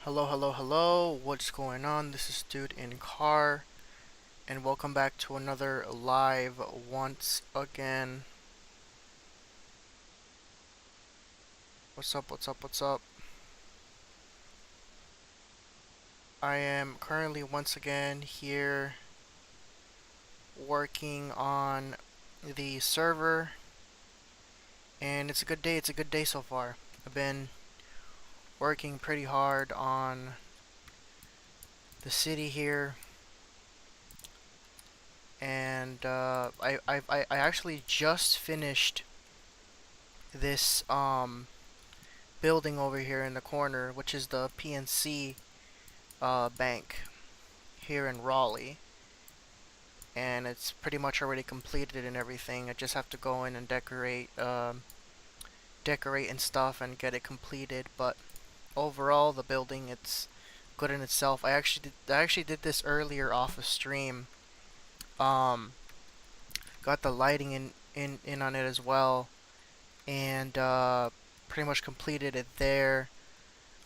Hello, hello, hello. What's going on? This is Dude in Car, and welcome back to another live once again. What's up, what's up, what's up? I am currently once again here working on the server, and it's a good day. It's a good day so far. I've been working pretty hard on the city here, and I actually just finished this building over here in the corner, which is the PNC bank here in Raleigh, and it's pretty much already completed and everything. I just have to go in and decorate and stuff and get it completed. But overall, the building it's good in itself. I actually did this earlier off a stream. Um, got the lighting in on it as well, and pretty much completed it there.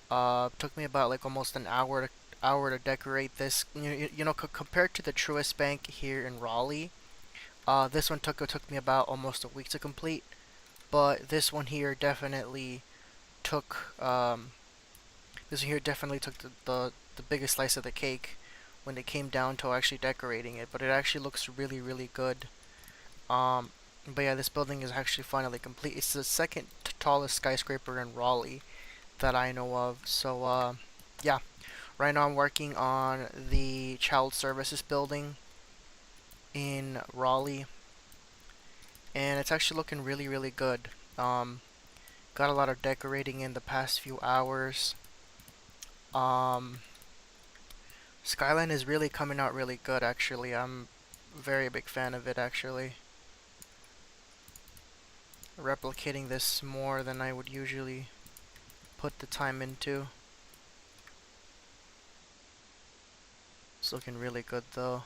Took me about like almost an hour to decorate this. Compared to the Truist Bank here in Raleigh, this one took me about almost a week to complete. But took this one here definitely took the biggest slice of the cake when it came down to actually decorating it. But it actually looks really good. Um, but yeah, this building is actually finally complete. It's the second tallest skyscraper in Raleigh that I know of. So yeah, right now I'm working on the child services building in Raleigh, and it's actually looking really good. Um, got a lot of decorating in the past few hours. Um, Skyline is really coming out really good actually. I'm a very big fan of it actually. Replicating this more than I would usually put the time into. It's looking really good though.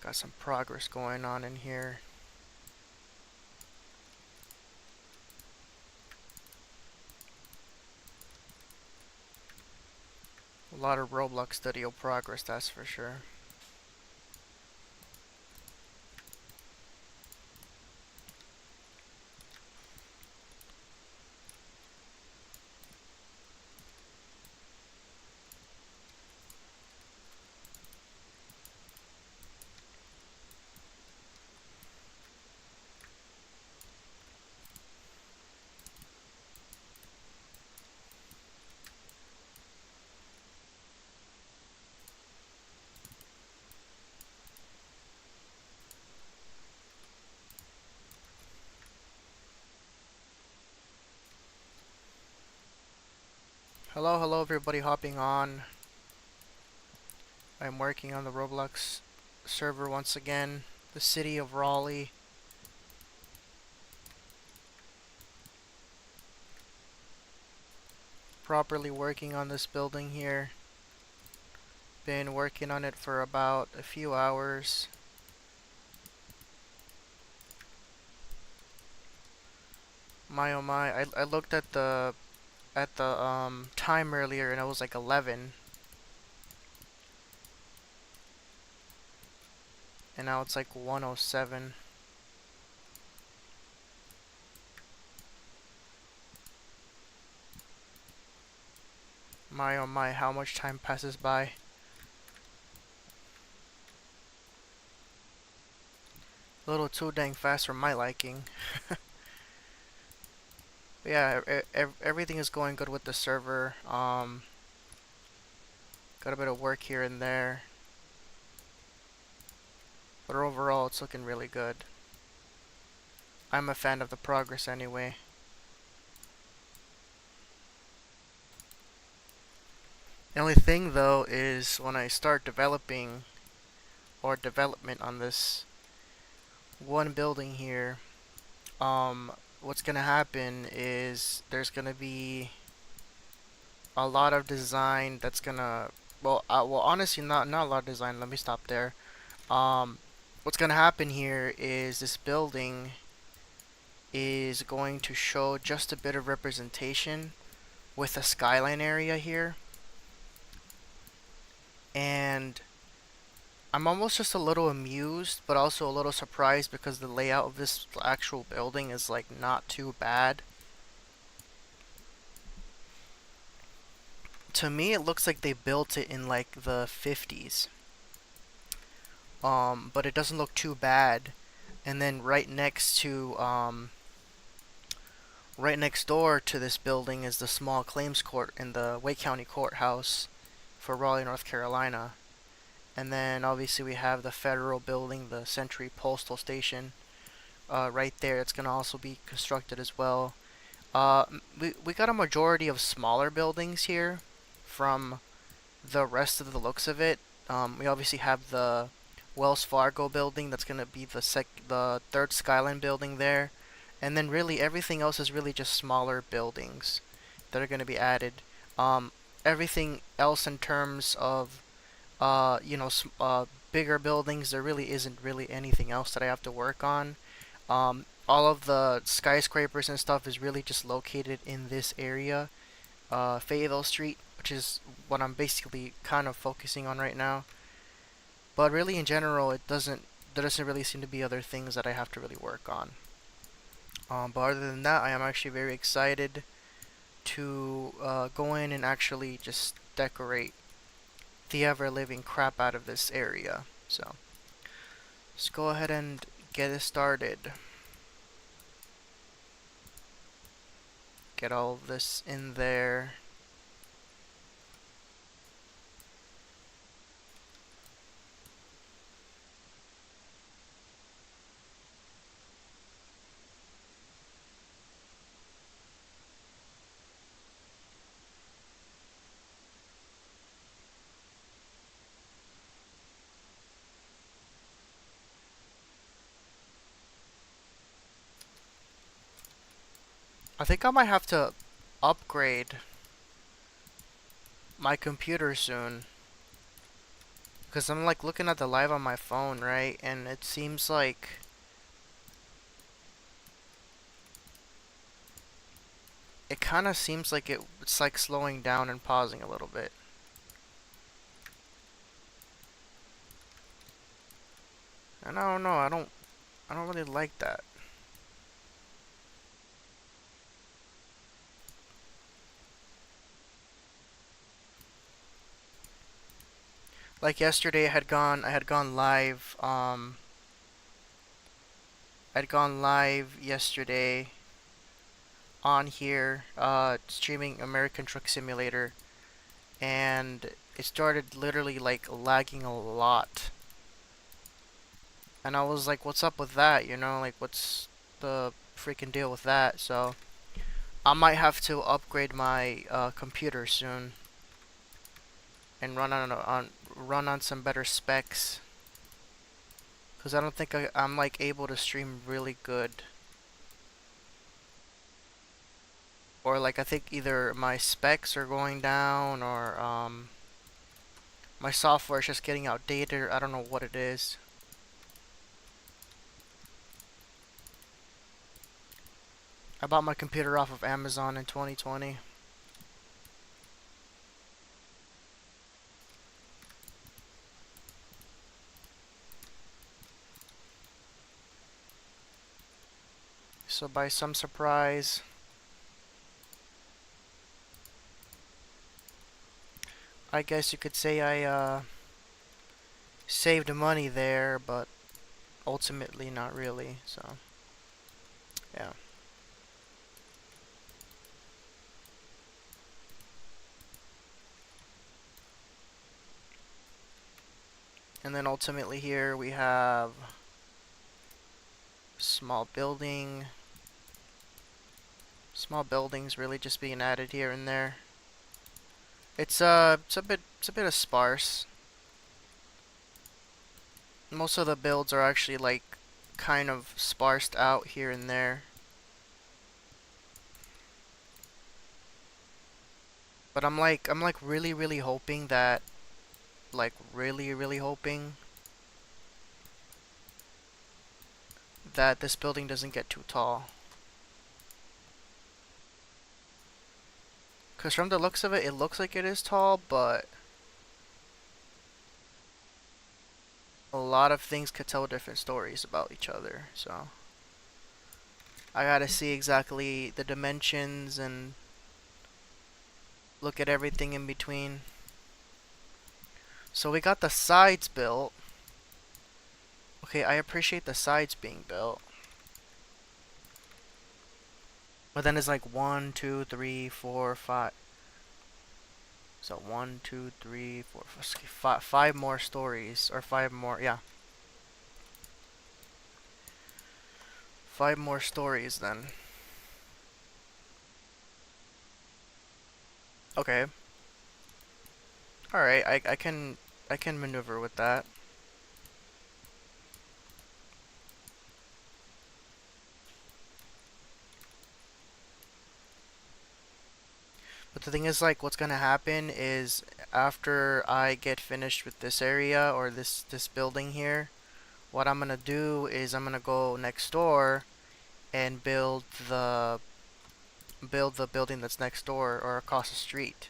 Got some progress going on in here. A lot of Roblox Studio progress, that's for sure. Hello, hello everybody hopping on. I'm working on the Roblox server once again. The city of Raleigh. Properly working on this building here. Been working on it for about a few hours. My oh my, I looked at the time earlier and it was like 11. And now it's like 1:07. My oh my, how much time passes by. A little too dang fast for my liking. But yeah, everything is going good with the server. Got a bit of work here and there. But overall, it's looking really good. I'm a fan of the progress anyway. The only thing though is when I start developing or development on this one building here, what's gonna happen is there's gonna be a lot of design that's gonna well honestly not a lot of design. Let me stop there. Um, what's gonna happen here is this building is going to show just a bit of representation with a skyline area here. And I'm almost just a little amused, but also a little surprised because the layout of this actual building is like not too bad. To me, it looks like they built it in like the 50s. But it doesn't look too bad. And then right next door to this building is the small claims court in the Wake County Courthouse for Raleigh, North Carolina. And then obviously we have the federal building, the Century Postal Station, right there. It's gonna also be constructed as well. We got a majority of smaller buildings here from the rest of the looks of it. We obviously have the Wells Fargo building that's gonna be the third Skyline building there, and then really everything else is really just smaller buildings that are gonna be added. Um, Everything else in terms of bigger buildings, there really isn't really anything else that I have to work on. All of the skyscrapers and stuff is really just located in this area, Fayetteville Street, which is what I'm basically kind of focusing on right now. But really, in general, there doesn't really seem to be other things that I have to really work on. But other than that, I am actually very excited to go in and actually just decorate the ever-living crap out of this area. So, let's go ahead and get it started. Get all of this in there. I think I might have to upgrade my computer soon. Because I'm like looking at the live on my phone, right? And it seems like it kind of seems like it's like slowing down and pausing a little bit. And I don't know, I don't really like that. Like yesterday I had gone live, I'd gone live yesterday on here, streaming American Truck Simulator, and it started literally like lagging a lot. And I was like, what's up with that? You know, like what's the freaking deal with that? So I might have to upgrade my computer soon and run on some better specs. Cause I don't think I'm like able to stream really good. Or like I think either my specs are going down or my software is just getting outdated, or I don't know what it is. I bought my computer off of Amazon in 2020. So by some surprise, I guess you could say I saved money there, but ultimately not really. So yeah. And then ultimately here we have small building. Small buildings really just being added here and there. It's a bit of sparse. Most of the builds are actually like kind of sparsed out here and there. But I'm like really hoping that, like really hoping that this building doesn't get too tall. Because from the looks of it, it looks like it is tall, but a lot of things could tell different stories about each other. So I gotta see exactly the dimensions and look at everything in between. So we got the sides built. Okay, I appreciate the sides being built. But then it's like 1, 2, 3, 4, 5. So 1, 2, 3, 4, 5 more stories. Or 5 more, yeah. 5 more stories then. Okay. Alright, I can maneuver with that. But the thing is, like, what's gonna happen is after I get finished with this area or this building here, what I'm gonna do is I'm gonna go next door and build the building that's next door or across the street.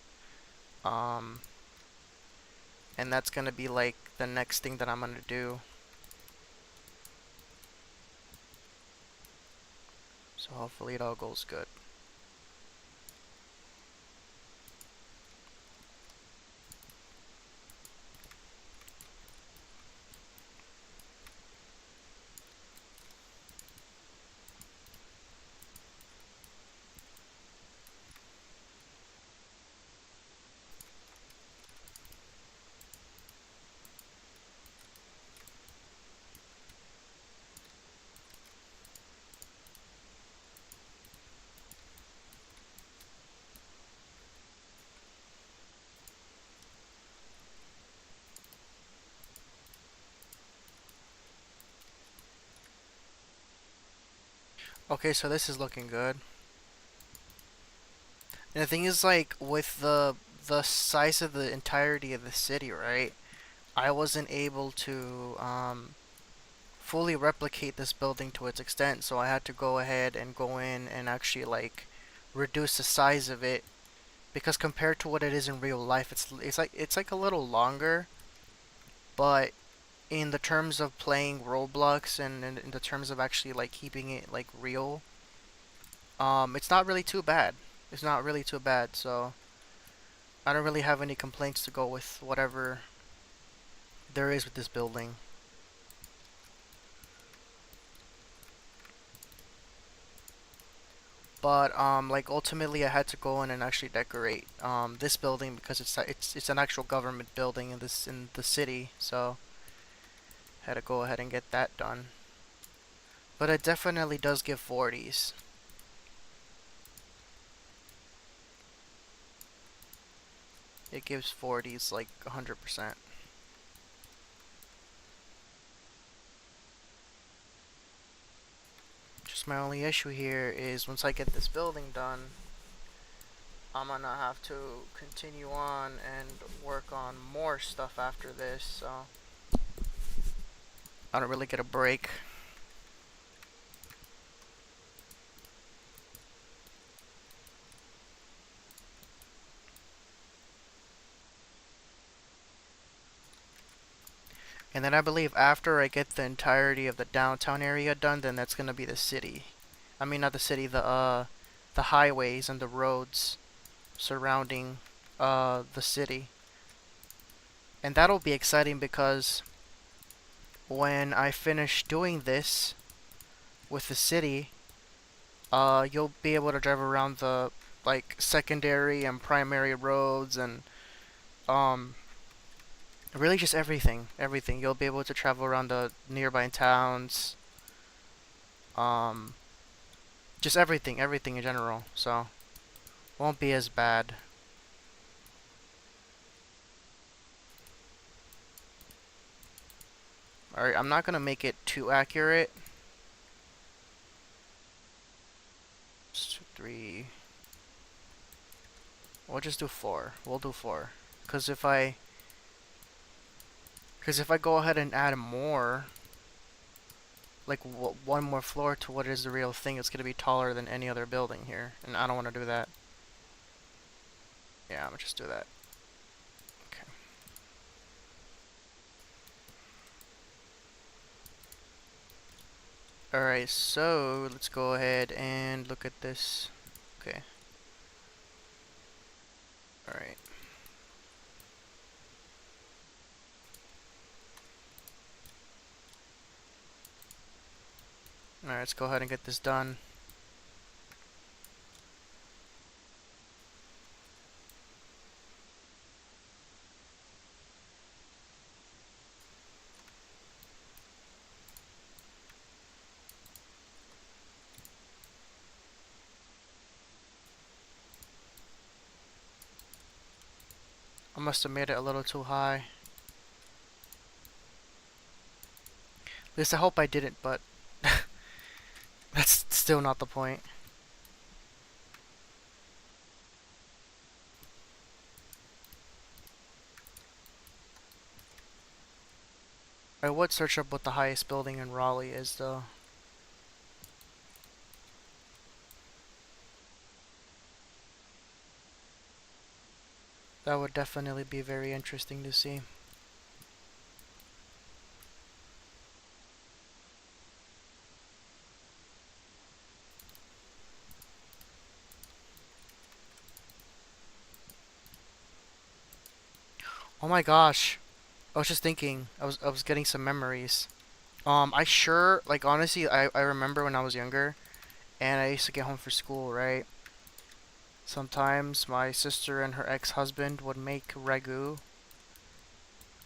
Um, and that's gonna be like the next thing that I'm gonna do. So hopefully it all goes good. Okay, so this is looking good. And the thing is, like, with the size of the entirety of the city, right? I wasn't able to fully replicate this building to its extent, so I had to go ahead and go in and actually like reduce the size of it because compared to what it is in real life, it's like a little longer, but in the terms of playing Roblox and in the terms of actually like keeping it like real, it's not really too bad. It's not really too bad, so I don't really have any complaints to go with whatever there is with this building. But like ultimately, I had to go in and actually decorate this building because it's an actual government building in the city, so I had to go ahead and get that done. But it definitely does give 40s. It gives 40s like 100%. Just my only issue here is once I get this building done, I'm gonna have to continue on and work on more stuff after this, so I don't really get a break. And then I believe after I get the entirety of the downtown area done, then that's gonna be the city. I mean, not the city, the highways and the roads surrounding the city. And that'll be exciting because when I finish doing this with the city, you'll be able to drive around the like secondary and primary roads and um really just everything. You'll be able to travel around the nearby towns, um just everything in general. So won't be as bad. Alright, I'm not gonna make it too accurate. Just 3. We'll just do 4. We'll do 4. Cause if I go ahead and add more, like one more floor to what is the real thing. It's gonna be taller than any other building here, and I don't want to do that. Yeah, I'm gonna just do that. Okay. Alright, so let's go ahead and look at this. Okay. Alright. Alright, let's go ahead and get this done. I must have made it a little too high. At least I hope I didn't, but that's still not the point. I would search up what the highest building in Raleigh is, though. That would definitely be very interesting to see. Oh my gosh. I was just thinking. I was getting some memories. I sure like honestly I remember when I was younger and I used to get home for school, right? Sometimes my sister and her ex-husband would make ragu,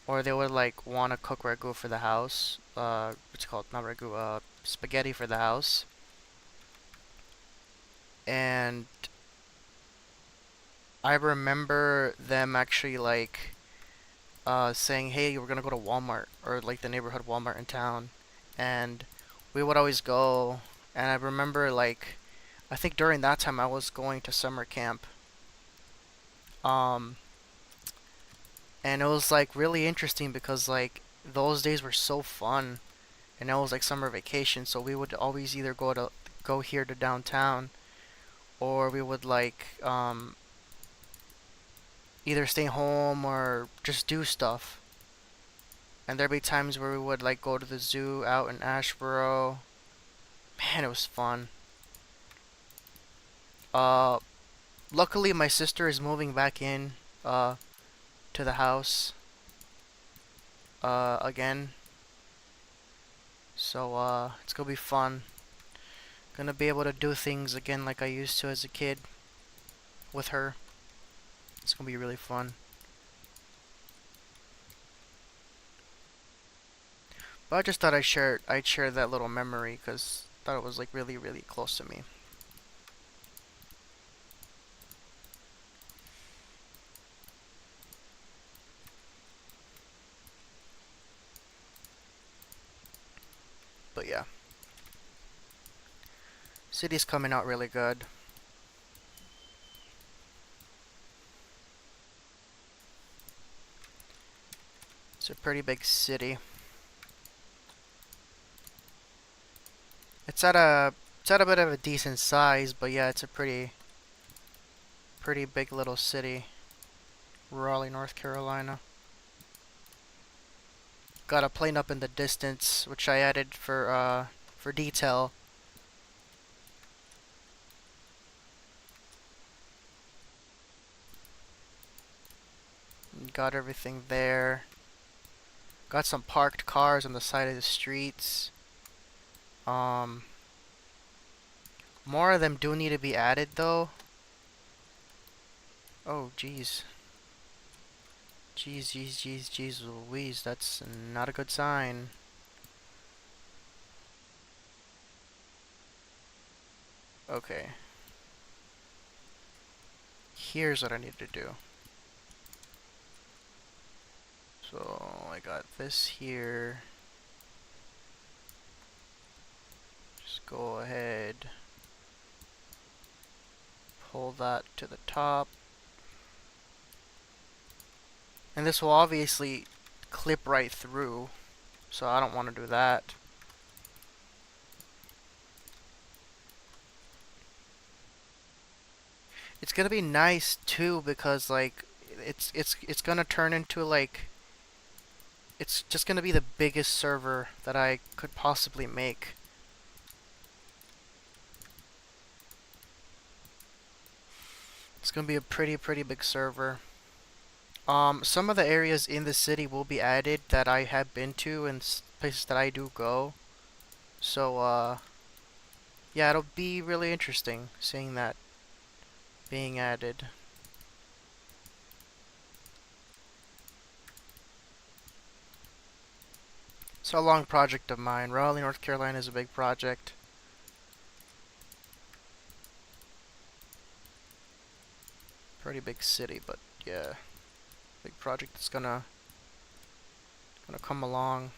or they would like want to cook ragu for the house. What's it called? Not ragu, spaghetti for the house. And I remember them actually like saying, "Hey, we're gonna go to Walmart or like the neighborhood Walmart in town," and we would always go. And I remember like I think during that time I was going to summer camp. Um, and it was like really interesting because like those days were so fun, and it was like summer vacation, so we would always either go here to downtown, or we would like either stay home or just do stuff. And there'd be times where we would like go to the zoo out in Ashboro. Man, it was fun. Uh, Luckily my sister is moving back in uh to the house again. So it's gonna be fun. Gonna be able to do things again like I used to as a kid with her. It's gonna be really fun. But I just thought I'd share that little memory because I thought it was like really really close to me. But yeah, city's coming out really good. It's a pretty big city. It's at a bit of a decent size, but yeah, it's a pretty big little city. Raleigh, North Carolina. Got a plane up in the distance, which I added for detail. Got everything there. Got some parked cars on the side of the streets. Um, More of them do need to be added though. Oh, jeez. Jeez Louise, that's not a good sign. Okay. Here's what I need to do. So, I got this here. Just go ahead. Pull that to the top. And this will obviously clip right through, so I don't want to do that. It's gonna be nice too because like it's gonna turn into like it's just gonna be the biggest server that I could possibly make. It's gonna be a pretty big server. Some of the areas in the city will be added that I have been to and places that I do go. So yeah, it'll be really interesting seeing that being added. It's a long project of mine. Raleigh, North Carolina is a big project. Pretty big city, but yeah, big project that's gonna come along.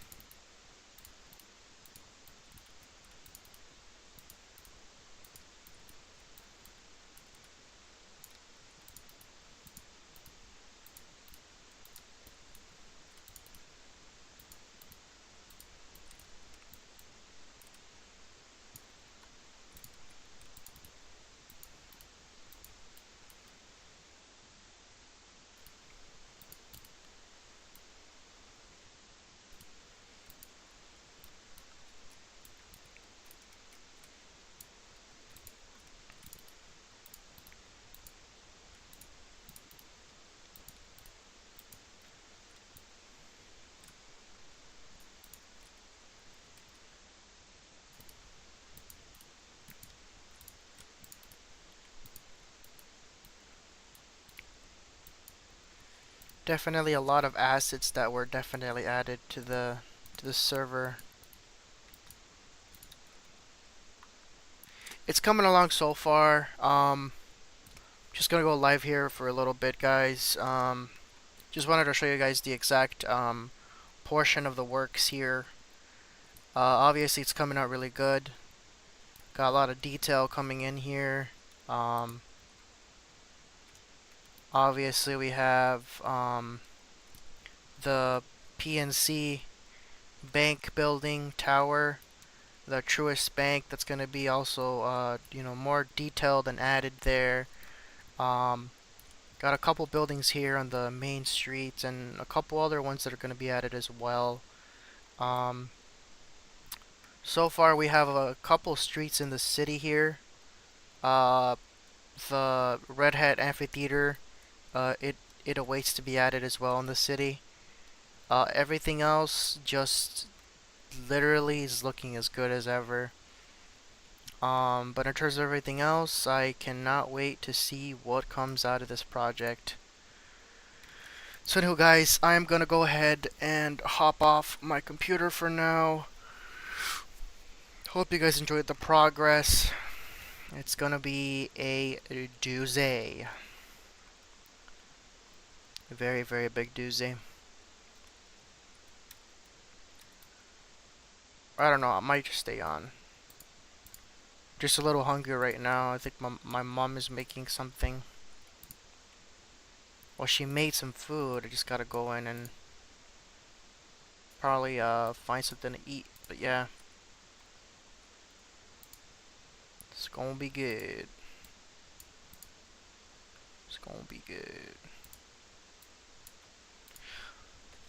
Definitely a lot of assets that were definitely added to the server. It's coming along so far. Just gonna go live here for a little bit, guys. Just wanted to show you guys the exact portion of the works here. Obviously, it's coming out really good. Got a lot of detail coming in here. Um, Obviously, we have the PNC bank building tower, the Truist Bank. That's going to be also, more detailed and added there. Um, Got a couple buildings here on the main streets and a couple other ones that are going to be added as well. Um, so far, we have a couple streets in the city here. Uh, the Red Hat Amphitheater, it awaits to be added as well in the city. Everything else just literally is looking as good as ever. But in terms of everything else, I cannot wait to see what comes out of this project. So anyway, guys, I'm gonna go ahead and hop off my computer for now. Hope you guys enjoyed the progress. It's gonna be a doozy. A very big doozy. I don't know, I might just stay on. Just a little hungry right now. I think my mom is making something. Well, she made some food. I just gotta go in and probably find something to eat. But yeah, it's gonna be good. It's gonna be good.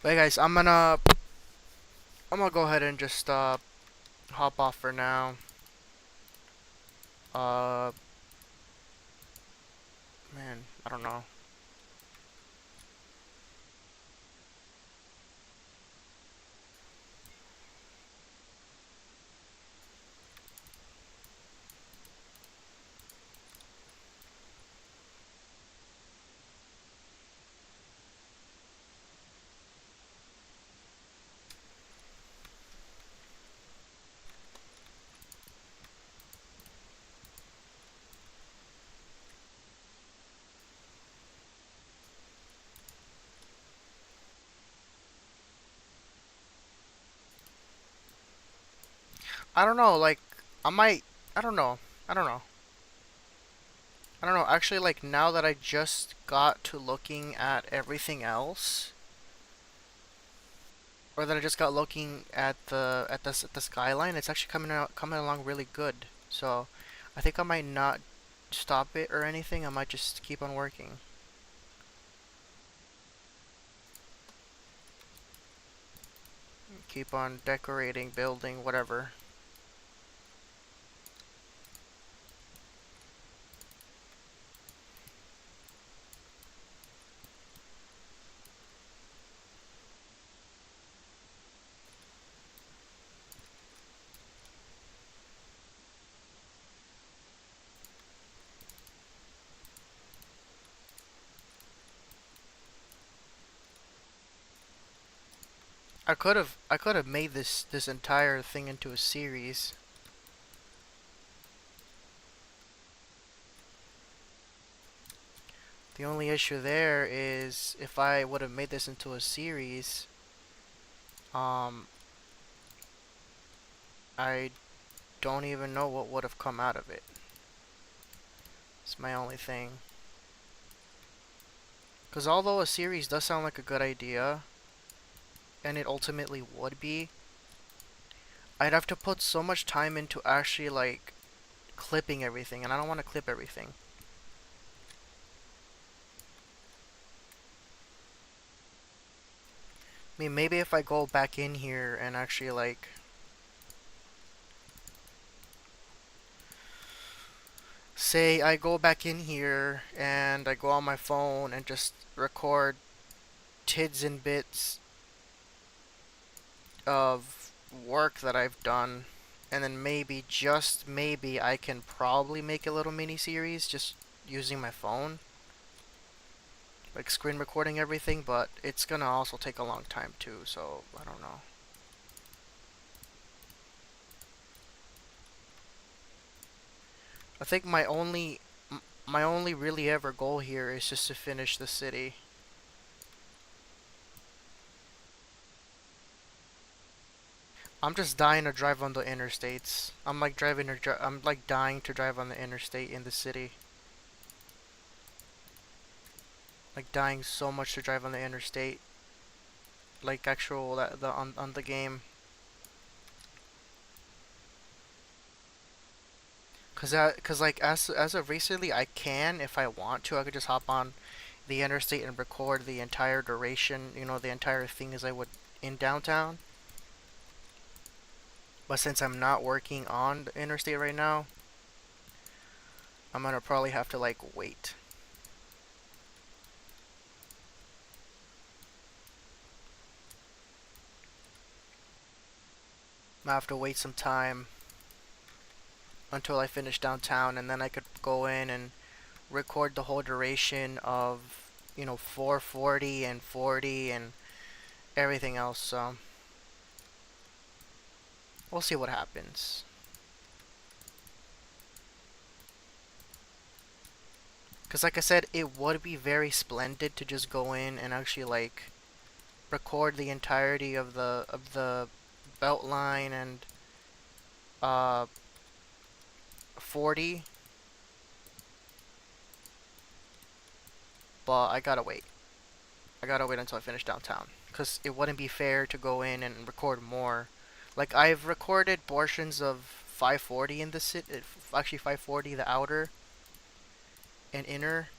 But hey guys, I'm gonna go ahead and just hop off for now. Uh Man, I don't know. I don't know, like I might I don't know. I don't know. I don't know. Actually, like now that I just got to looking at everything else, or that I just got looking at the skyline, it's actually coming along really good. So, I think I might not. stop it or anything. I might just keep on working. Keep on decorating, building, whatever. I could have made this entire thing into a series. The only issue there is if I would have made this into a series, um, I don't even know what would have come out of it. It's my only thing. Because although a series does sound like a good idea, and it ultimately would be, I'd have to put so much time into actually like clipping everything, and I don't want to clip everything. I mean, maybe if I go back in here and actually like say I go back in here and I go on my phone and just record tids and bits of work that I've done, and then maybe, just maybe, I can probably make a little mini series just using my phone, like screen recording everything, but it's gonna also take a long time too, so I don't know. I think my only really ever goal here is just to finish the city. I'm just dying to drive on the interstates. I'm like dying to drive on the interstate in the city. Like dying so much to drive on the interstate. Like actual that the on the game. Cause like as of recently, I can, if I want to, I could just hop on the interstate and record the entire duration, the entire thing as I would in downtown. But since I'm not working on the interstate right now, I'm gonna probably have to like wait. I have to wait some time until I finish downtown, and then I could go in and record the whole duration of 440 and 40 and everything else. So we'll see what happens. Because like I said, it would be very splendid to just go in and actually like record the entirety of the belt line and uh 40, but I gotta wait. I gotta wait until I finish downtown because it wouldn't be fair to go in and record more. Like I've recorded portions of 540 in the city, actually 540 the outer and inner,